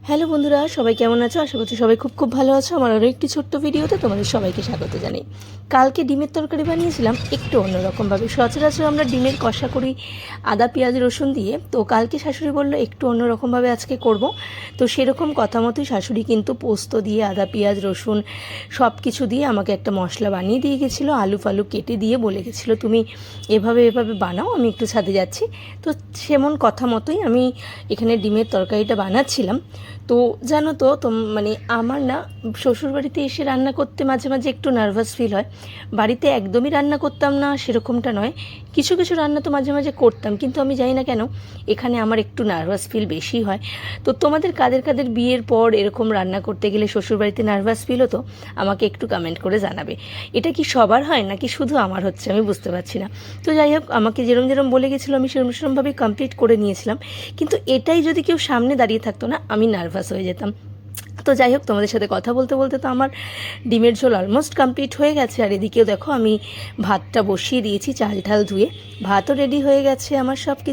Hello বন্ধুরা, সবাই কেমন আছো? আশা করছি সবাই খুব খুব ভালো আছো। আমার আরও একটি ছোট্ট ভিডিওতে তোমাদের সবাইকে স্বাগত জানাই। কালকে ডিমের তরকারি বানিয়েছিলাম একটু অন্যরকমভাবে। সচরাচর আমরা ডিমের কষা করি আদা পেঁয়াজ রসুন দিয়ে, তো কালকে শাশুড়ি বললো একটু অন্যরকমভাবে আজকে করব। তো সেরকম কথা মতোই শাশুড়ি কিন্তু পোস্ত দিয়ে আদা পেঁয়াজ রসুন সব কিছু দিয়ে আমাকে একটা মশলা বানিয়ে দিয়ে গেছিলো, আলু ফালু কেটে দিয়ে বলে গেছিলো তুমি এভাবে এভাবে বানাও, আমি একটু ছাদে যাচ্ছি। তো সেমন কথা মতোই আমি এখানে ডিমের তরকারিটা বানাচ্ছিলাম। তো জানো তো মানে আমার না শ্বশুরবাড়িতে এসে রান্না করতে মাঝে মাঝে একটু নার্ভাস ফিল হয়। বাড়িতে একদমই রান্না করতাম না সেরকমটা নয়, কিছু কিছু রান্না তো মাঝে মাঝে করতাম, কিন্তু আমি জানি না কেন এখানে আমার একটু নার্ভাস ফিল বেশি হয়। তো তোমাদের কাদের কাদের বিয়ের পর এরকম রান্না করতে গেলে শ্বশুরবাড়িতে নার্ভাস ফিল হতো, আমাকে একটু কমেন্ট করে জানাবে। এটা কি সবার হয় নাকি শুধু আমার হচ্ছে, আমি বুঝতে পারছি না। তো যাই হোক, আমাকে যেরম যেরম বলে গেছিলো আমি সেরম সেরমভাবেই কমপ্লিট করে নিয়েছিলাম, কিন্তু এটাই যদি কেউ সামনে দাঁড়িয়ে থাকতো না আমি নার্ভাস হয়ে যেতাম। তো যাই হোক, তোমাদের সাথে কথা বলতে বলতে তো আমার ডিমের ঝোল অলমোস্ট কমপ্লিট হয়ে গেছে। আর এদিকেও দেখো আমি ভাতটা বসিয়ে দিয়েছি, চাল ঢাল ধুয়ে। ভাতও রেডি হয়ে গেছে আমার, সব কিছু